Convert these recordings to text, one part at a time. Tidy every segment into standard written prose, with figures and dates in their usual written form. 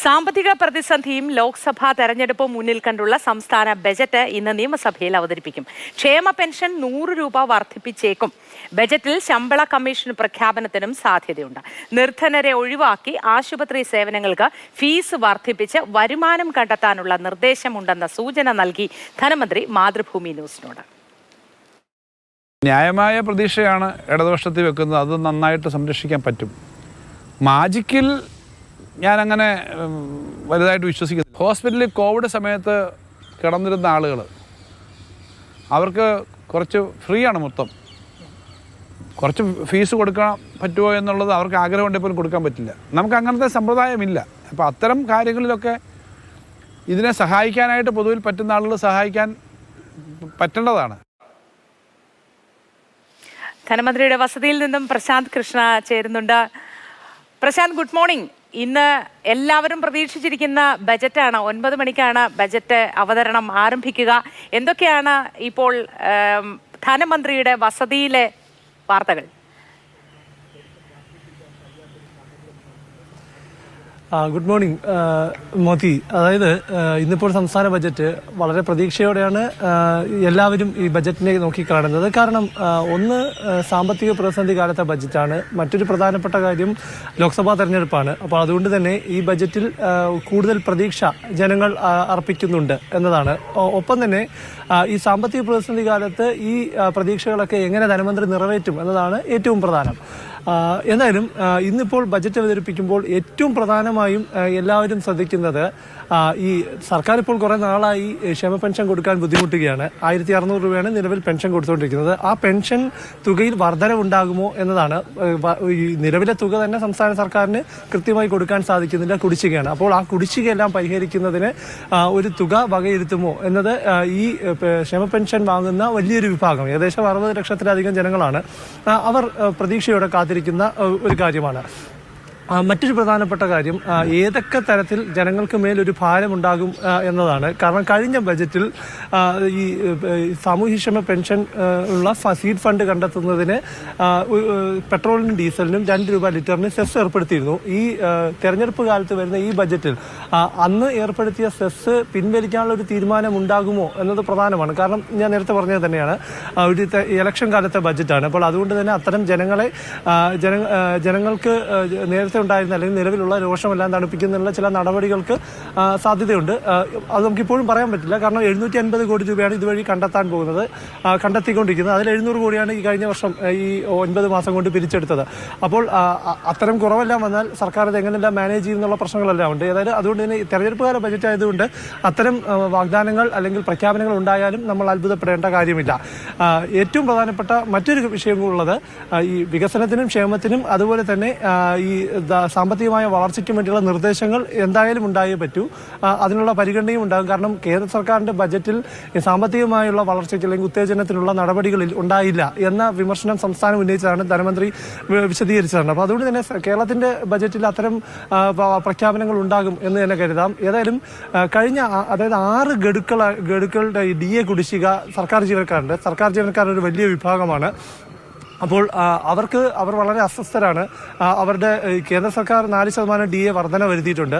സാമ്പത്തിക പ്രതിസന്ധിയും ലോക്സഭാ തെരഞ്ഞെടുപ്പും മുന്നിൽ കണ്ടുള്ള സംസ്ഥാന ബജറ്റ് ഇന്ന് നിയമസഭയിൽ അവതരിപ്പിക്കും. ക്ഷേമ പെൻഷൻ 100 രൂപ വർദ്ധിപ്പിച്ചേക്കും. ബജറ്റിൽ ശമ്പള കമ്മീഷൻ പ്രഖ്യാപനത്തിനും സാധ്യതയുണ്ട്. നിർധനരെ ഒഴിവാക്കി ആശുപത്രി സേവനങ്ങൾക്ക് ഫീസ് വർദ്ധിപ്പിച്ച് വരുമാനം കണ്ടെത്താനുള്ള നിർദ്ദേശമുണ്ടെന്ന സൂചന നൽകി ധനമന്ത്രി മാതൃഭൂമി ന്യൂസിനോട്. ന്യായമായ പ്രതീക്ഷയാണ് ഇടതുപക്ഷത്തിൽ വെക്കുന്നത്. അത് നന്നായിട്ട് സംരക്ഷിക്കാൻ പറ്റും. മാജിക്കിൽ ഞാനങ്ങനെ വലുതായിട്ട് വിശ്വസിക്കുന്നു. ഹോസ്പിറ്റലിൽ കോവിഡ് സമയത്ത് കിടന്നിരുന്ന ആളുകൾ, അവർക്ക് കുറച്ച് ഫ്രീ ആണ് മൊത്തം. കുറച്ച് ഫീസ് കൊടുക്കാൻ പറ്റുമോ എന്നുള്ളത് അവർക്ക് ആഗ്രഹം ഉണ്ടെങ്കിൽ പോലും കൊടുക്കാൻ പറ്റില്ല. നമുക്ക് അങ്ങനത്തെ സമ്പ്രദായമില്ല. അപ്പോൾ അത്തരം കാര്യങ്ങളിലൊക്കെ ഇതിനെ സഹായിക്കാനായിട്ട് പൊതുവിൽ പറ്റുന്ന ആളുകൾ സഹായിക്കാൻ പറ്റേണ്ടതാണ്. ധനമന്ത്രിയുടെ വസതിയിൽ നിന്നും പ്രശാന്ത് കൃഷ്ണ ചേരുന്നുണ്ട്. Prashant, good morning. ഇന്ന് എല്ലാവരും പ്രതീക്ഷിച്ചിരിക്കുന്ന ബജറ്റാണ്. 9 മണിക്കാണ് ബജറ്റ് അവതരണം ആരംഭിക്കുക. എന്തൊക്കെയാണ് ഇപ്പോൾ ധനമന്ത്രിയുടെ വസതിയിലെ വാർത്തകൾ? Good morning Modi. അതായത് ഇന്നിപ്പോൾ സംസ്ഥാന ബജറ്റ് വളരെ പ്രതീക്ഷയോടെയാണ് എല്ലാവരും ഈ ബജറ്റിനെ നോക്കിക്കാണുന്നത്. കാരണം ഒന്ന്, സാമ്പത്തിക പ്രതിസന്ധി കാലത്തെ ബജറ്റാണ്. മറ്റൊരു പ്രധാനപ്പെട്ട കാര്യം ലോക്സഭാ തെരഞ്ഞെടുപ്പാണ്. അപ്പോൾ അതുകൊണ്ട് തന്നെ ഈ ബജറ്റിൽ കൂടുതൽ പ്രതീക്ഷ ജനങ്ങൾ അർപ്പിക്കുന്നുണ്ട് എന്നതാണ്. ഒപ്പം തന്നെ ഈ സാമ്പത്തിക പ്രതിസന്ധി കാലത്ത് ഈ പ്രതീക്ഷകളൊക്കെ എങ്ങനെ ധനമന്ത്രി നിറവേറ്റും എന്നതാണ് ഏറ്റവും പ്രധാനം. എന്തായാലും ഇന്നിപ്പോൾ ബജറ്റ് അവതരിപ്പിക്കുമ്പോൾ ഏറ്റവും പ്രധാനമായും എല്ലാവരും ശ്രദ്ധിക്കുന്നത്, ഈ സർക്കാർ ഇപ്പോൾ കുറേ നാളായി ക്ഷേമ പെൻഷൻ കൊടുക്കാൻ ബുദ്ധിമുട്ടുകയാണ്. 1600 രൂപയാണ് നിലവിൽ പെൻഷൻ കൊടുത്തുകൊണ്ടിരിക്കുന്നത്. ആ പെൻഷൻ തുകയിൽ വർധനവുണ്ടാകുമോ എന്നതാണ്. ഈ നിലവിലെ തുക തന്നെ സംസ്ഥാന സർക്കാരിന് കൃത്യമായി കൊടുക്കാൻ സാധിക്കുന്നില്ല, കുടിശ്ശികയാണ്. അപ്പോൾ ആ കുടിശ്ശികയെല്ലാം പരിഹരിക്കുന്നതിന് ഒരു തുക വകയിരുത്തുമോ എന്നത് ഈ ക്ഷേമ പെൻഷൻ വാങ്ങുന്ന വലിയൊരു വിഭാഗം, ഏകദേശം 60 ലക്ഷത്തിലധികം ജനങ്ങളാണ്, അവർ പ്രതീക്ഷയോടെ കാത്തിരിക്കുന്ന ഒരു കാര്യമാണ്. മറ്റൊരു പ്രധാനപ്പെട്ട കാര്യം, ഏതൊക്കെ തരത്തിൽ ജനങ്ങൾക്ക് മേലൊരു ഭാരമുണ്ടാകും എന്നതാണ്. കാരണം കഴിഞ്ഞ ബജറ്റിൽ ഈ സാമൂഹ്യക്ഷേമ പെൻഷൻ ഉള്ള സീഡ് ഫണ്ട് കണ്ടെത്തുന്നതിന് പെട്രോളിനും ഡീസലിനും 2 രൂപ ലിറ്ററിന് സെസ് ഏർപ്പെടുത്തിയിരുന്നു. ഈ തെരഞ്ഞെടുപ്പ് കാലത്ത് വരുന്ന ഈ ബജറ്റിൽ അന്ന് ഏർപ്പെടുത്തിയ സെസ് പിൻവലിക്കാനുള്ള ഒരു തീരുമാനം ഉണ്ടാകുമോ എന്നത് പ്രധാനമാണ്. കാരണം ഞാൻ നേരത്തെ പറഞ്ഞത് തന്നെയാണ്, ഒരു ഇലക്ഷൻ കാലത്തെ ബജറ്റാണ്. അപ്പോൾ അതുകൊണ്ട് തന്നെ അത്തരം ജനങ്ങൾക്ക് നേരത്തെ ഉണ്ടായിരുന്ന അല്ലെങ്കിൽ നിലവിലുള്ള രോഷമെല്ലാം തണുപ്പിക്കുന്നതിനുള്ള ചില നടപടികൾക്ക് സാധ്യതയുണ്ട്. അത് നമുക്കിപ്പോഴും പറയാൻ പറ്റില്ല. കാരണം 750 കോടി രൂപയാണ് ഇതുവഴി കണ്ടെത്തിക്കൊണ്ടിരിക്കുന്നത്. അതിൽ 700 കോടിയാണ് ഈ കഴിഞ്ഞ വർഷം ഈ 9 മാസം കൊണ്ട് പിരിച്ചെടുത്തത്. അപ്പോൾ അത്തരം കുറവെല്ലാം വന്നാൽ സർക്കാർ ഇത് എങ്ങനെയെല്ലാം മാനേജ് ചെയ്യുന്നുള്ള പ്രശ്നങ്ങളെല്ലാം ഉണ്ട്. ഏതായാലും അതുകൊണ്ട് തന്നെ തെരഞ്ഞെടുപ്പ് കാല ബജറ്റ് ആയതുകൊണ്ട് അത്തരം വാഗ്ദാനങ്ങൾ അല്ലെങ്കിൽ പ്രഖ്യാപനങ്ങൾ ഉണ്ടായാലും നമ്മൾ അത്ഭുതപ്പെടേണ്ട കാര്യമില്ല. ഏറ്റവും പ്രധാനപ്പെട്ട മറ്റൊരു വിഷയമുള്ളത്, ഈ വികസനത്തിനും ക്ഷേമത്തിനും അതുപോലെ തന്നെ ഈ സാമ്പത്തികമായ വളർച്ചയ്ക്കും വേണ്ടിയുള്ള നിർദ്ദേശങ്ങൾ എന്തായാലും ഉണ്ടായേ പറ്റൂ. അതിനുള്ള പരിഗണനയും ഉണ്ടാകും. കാരണം കേന്ദ്ര സർക്കാരിന്റെ ബജറ്റിൽ സാമ്പത്തികമായുള്ള വളർച്ചയ്ക്ക് അല്ലെങ്കിൽ ഉത്തേജനത്തിനുള്ള നടപടികളിൽ ഉണ്ടായില്ല എന്ന വിമർശനം സംസ്ഥാനം ഉന്നയിച്ചതാണ് ധനമന്ത്രി വിശദീകരിച്ചതാണ്. അപ്പോൾ അതുകൊണ്ട് തന്നെ കേരളത്തിന്റെ ബജറ്റിൽ അത്തരം പ്രഖ്യാപനങ്ങൾ ഉണ്ടാകും എന്ന് തന്നെ കരുതാം. ഏതായാലും കഴിഞ്ഞ 6 ഗഡുക്കളുടെ DA കുടിശ്ശിക സർക്കാർ ജീവനക്കാരുടെ ഒരു വലിയ വിഭാഗമാണ്. അപ്പോൾ അവർ വളരെ അസ്വസ്ഥരാണ്. അവരുടെ കേന്ദ്ര സർക്കാർ 4% DA വർധന വരുത്തിയിട്ടുണ്ട്.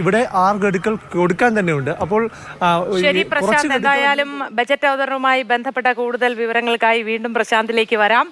ഇവിടെ 6 ഗഡുക്കൾ കൊടുക്കാൻ തന്നെയുണ്ട്. അപ്പോൾ ശരി പ്രശാന്ത്, എന്തായാലും ബജറ്റ് അവതരണവുമായി ബന്ധപ്പെട്ട കൂടുതൽ വിവരങ്ങൾക്കായി വീണ്ടും പ്രശാന്തിലേക്ക് വരാം.